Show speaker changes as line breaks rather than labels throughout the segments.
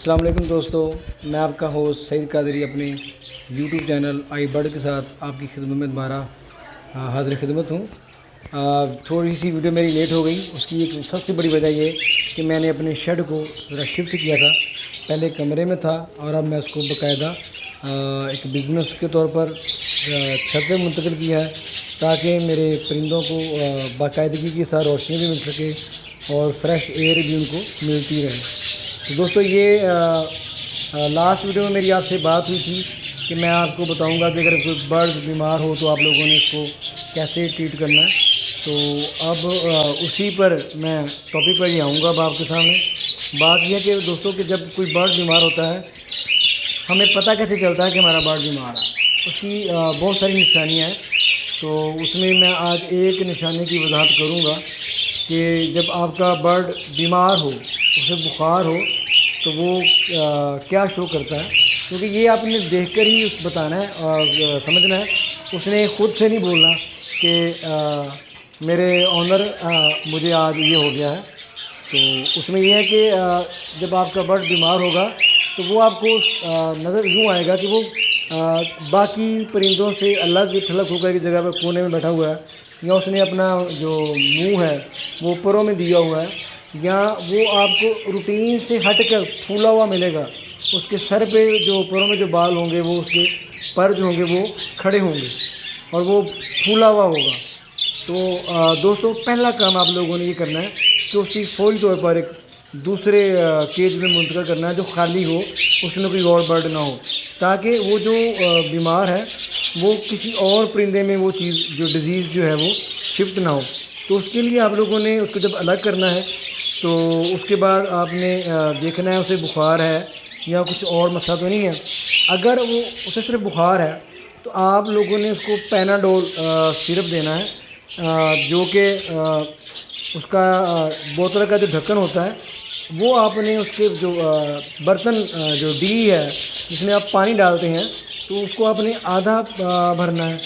السلام علیکم دوستو، میں آپ کا ہوسٹ سعید قادری اپنے یوٹیوب چینل آئی برڈ کے ساتھ آپ کی خدمت میں دوبارہ حاضر خدمت ہوں۔ تھوڑی سی ویڈیو میری لیٹ ہو گئی، اس کی ایک سب سے بڑی وجہ یہ کہ میں نے اپنے شیڈ کو ذرا شفٹ کیا تھا۔ پہلے کمرے میں تھا اور اب میں اس کو باقاعدہ ایک بزنس کے طور پر چھت پہ منتقل کیا ہے، تاکہ میرے پرندوں کو باقاعدگی کے ساتھ روشنی بھی مل سکے اور فریش ایئر بھی ان کو ملتی رہے۔ تو دوستو، یہ لاسٹ ویڈیو میں میری آپ سے بات ہوئی تھی کہ میں آپ کو بتاؤں گا کہ اگر کوئی برڈ بیمار ہو تو آپ لوگوں نے اس کو کیسے ٹریٹ کرنا ہے۔ تو اب اسی پر میں ٹاپک پر ہی آؤں گا اب آپ کے سامنے۔ بات یہ ہے کہ دوستوں کہ جب کوئی برڈ بیمار ہوتا ہے، ہمیں پتہ کیسے چلتا ہے کہ ہمارا برڈ بیمار ہے؟ اس کی بہت ساری نشانیاں ہیں، تو اس میں آج ایک نشانی کی وضاحت کروں گا کہ جب آپ کا برڈ بیمار ہو، اسے بخار ہو، تو وہ کیا شو کرتا ہے، کیونکہ یہ آپ نے دیکھ کر ہی بتانا ہے اور سمجھنا ہے۔ اس نے خود سے نہیں بولنا کہ میرے آنر مجھے آج یہ ہو گیا ہے۔ تو اس میں یہ ہے کہ جب آپ کا برڈ بیمار ہوگا تو وہ آپ کو نظر یوں آئے گا کہ وہ باقی پرندوں سے الگ تھلگ ہو کر کی جگہ پر کونے میں بیٹھا ہوا ہے، یا اس نے اپنا جو منہ ہے وہ اوپروں میں دیا ہوا ہے، یا وہ آپ کو روٹین سے ہٹ کر پھولا ہوا ملے گا۔ اس کے سر پہ جو اوپروں میں جو بال ہوں گے، وہ اس کے پر جو ہوں گے وہ کھڑے ہوں گے اور وہ پھولا ہوا ہوگا۔ تو دوستو، پہلا کام آپ لوگوں نے یہ کرنا ہے کہ اس کی فوری طور پر ایک دوسرے کیج میں منتقل کرنا ہے جو خالی ہو، اس میں کوئی اور برڈ نہ ہو، تاکہ وہ جو بیمار ہے وہ کسی اور پرندے میں وہ چیز جو ڈیزیز جو ہے وہ شفٹ نہ ہو۔ تو اس کے لیے آپ لوگوں نے اس کو جب الگ کرنا ہے تو اس کے بعد آپ نے دیکھنا ہے اسے بخار ہے یا کچھ اور مسئلہ تو نہیں ہے۔ اگر وہ اسے صرف بخار ہے تو آپ لوگوں نے اس کو پیناڈول سرپ دینا ہے، جو کہ اس کا بوتل کا جو ڈھکن ہوتا ہے وہ آپ نے اس کے جو برتن جو ڈی ہے جس میں آپ پانی ڈالتے ہیں، تو اس کو آپ نے آدھا بھرنا ہے،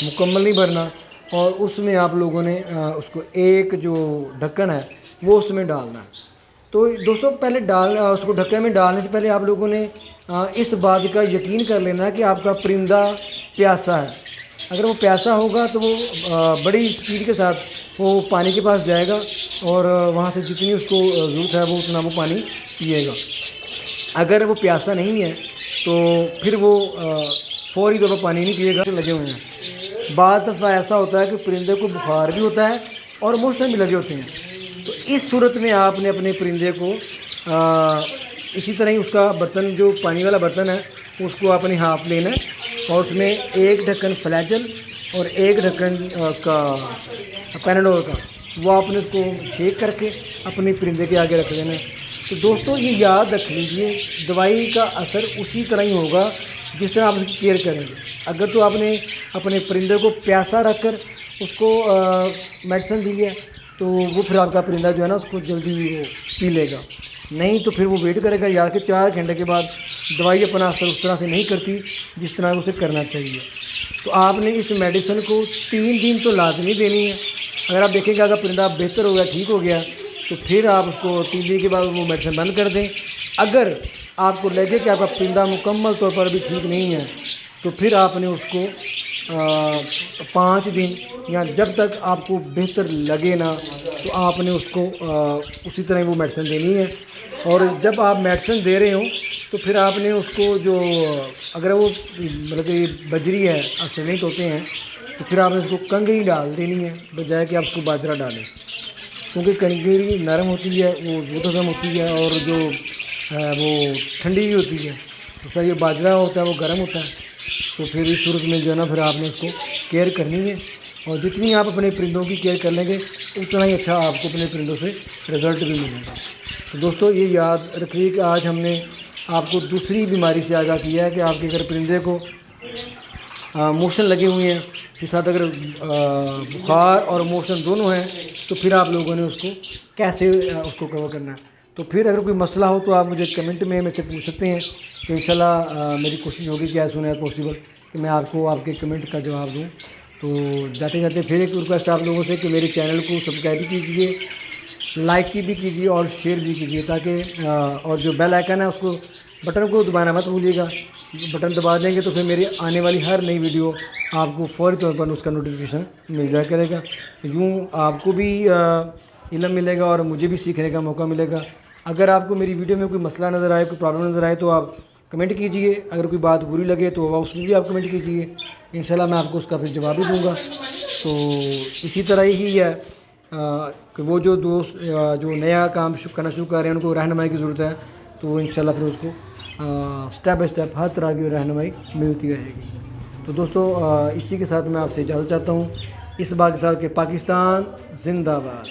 مکمل نہیں بھرنا، اور اس میں آپ لوگوں نے اس کو ایک جو ڈھکن ہے وہ اس میں ڈالنا ہے۔ تو دوستوں، پہلے اس کو ڈھکن میں ڈالنے سے پہلے آپ لوگوں نے اس بات کا یقین کر لینا ہے کہ آپ کا پرندہ پیاسا ہے۔ اگر وہ پیاسا ہوگا تو وہ بڑی اسپیڈ کے ساتھ وہ پانی کے پاس جائے گا اور وہاں سے جتنی اس کو ضرورت ہے وہ اتنا وہ پانی پیے گا۔ اگر وہ پیاسا نہیں ہے تو پھر وہ فوری طور پر پانی نہیں پیے گا، لگے ہوئے ہیں۔ بعض دفعہ ایسا ہوتا ہے کہ پرندے کو بخار بھی ہوتا ہے اور موشن بھی لگے ہوتے ہیں۔ تو اس صورت میں آپ نے اپنے پرندے کو اسی طرح ہی اس کا برتن جو پانی والا برتن ہے اس کو آپ نے ہاف لینا ہے اور اس میں ایک ڈھکن فلیجل اور ایک ڈھکن کا پیناڈول کا وہ آپ نے اس کو شیک کر کے اپنے پرندے کے آگے رکھ دینا ہے۔ تو دوستوں، یہ یاد رکھ لیجئے، دوائی کا اثر اسی طرح ہی ہوگا جس طرح آپ اس کی کیئر کریں گے۔ اگر تو آپ نے اپنے پرندے کو پیاسا رکھ کر اس کو میڈیسن دی ہے تو وہ پھر آپ کا پرندہ جو ہے نا اس کو جلدی وہ پی لے گا، نہیں تو پھر وہ ویٹ کرے گا، یا کہ 4 گھنٹے کے بعد دوائی اپنا اثر اس طرح سے نہیں کرتی جس طرح اسے کرنا چاہیے۔ تو آپ نے اس میڈیسن کو 3 دن تو لازمی دینی ہے۔ اگر آپ دیکھیں گے اگر پرندہ بہتر ہو گیا، ٹھیک ہو گیا، تو پھر آپ اس کو 3 دن کے بعد وہ میڈیسن بند کر دیں۔ اگر آپ کو لگے کہ آپ کا پرندہ مکمل طور پر بھی ٹھیک نہیں ہے تو پھر آپ نے اس کو 5 دن یا جب تک آپ کو بہتر لگے نا تو آپ نے اس کو اسی طرح وہ میڈیسن دینی ہے۔ اور جب آپ میڈیسن دے رہے ہوں تو پھر آپ نے اس کو جو اگر وہ مطلب کہ بجری ہے سیمنٹ ہوتے ہیں تو پھر آپ نے اس کو کنگری ڈال دینی ہے بجائے کہ آپ اس کو باجرہ ڈالیں، کیونکہ کنگری نرم ہوتی ہے، وہ زود ہضم ہوتی ہے اور جو وہ ٹھنڈی بھی ہوتی ہے۔ تو سر یہ باجرہ ہوتا ہے وہ گرم ہوتا ہے، تو پھر اس صورت میں جو ہے نا پھر آپ نے اس کو کیئر کرنی ہے، اور جتنی آپ اپنے پرندوں کی کیئر کر لیں گے اتنا ہی اچھا آپ کو اپنے پرندوں سے رزلٹ بھی ملے گا۔ تو دوستو، یہ یاد رکھیے کہ آج ہم نے آپ کو دوسری بیماری سے آگاہ کیا ہے کہ آپ کے اگر پرندے کو موشن لگے ہوئے ہیں، اس کے ساتھ اگر بخار اور موشن دونوں ہیں، تو پھر آپ لوگوں نے اس کو کیسے اس کو کور کرنا ہے۔ تو پھر اگر کوئی مسئلہ ہو تو آپ مجھے کمنٹ میں سے پوچھ سکتے ہیں، کہ انشاءاللہ میری کوشش ہوگی کہ ایز سون ایز پاسبل کہ میں آپ کو آپ کے کمنٹ کا جواب دوں۔ تو جاتے جاتے پھر ایک ریکویسٹ آپ لوگوں سے کہ میرے چینل کو سبسکرائب کیجیے لائک کی بھی کیجیے اور شیئر بھی کیجیے تاکہ اور جو بیل آئیکن ہے اس کو بٹن کو دبانا مت بھولیے گا. بٹن دبا دیں گے تو پھر میری آنے والی ہر نئی ویڈیو آپ کو فوری طور پر اس کا نوٹیفیکیشن مل جایا کرے گا. یوں آپ کو بھی علم ملے گا اور مجھے بھی سیکھنے کا موقع ملے گا. اگر آپ کو میری ویڈیو میں کوئی مسئلہ نظر آئے, کوئی پرابلم نظر آئے تو آپ کمنٹ کیجیے. اگر کوئی بات بری لگے تو اس میں بھی آپ کمنٹ کیجیے. انشاءاللہ میں آپ کو اس کا پھر جواب بھی دوں گا. تو اسی طرح ہی ہے کہ وہ جو دوست جو نیا کام کرنا شروع کر رہے ہیں ان کو رہنمائی کی ضرورت ہے, تو انشاءاللہ پھر اس کو سٹیپ بائی سٹیپ ہر طرح کی رہنمائی ملتی رہے گی. تو دوستو اسی کے ساتھ میں آپ سے اجازت چاہتا ہوں, اس بات کے ساتھ کہ پاکستان زندہ باد.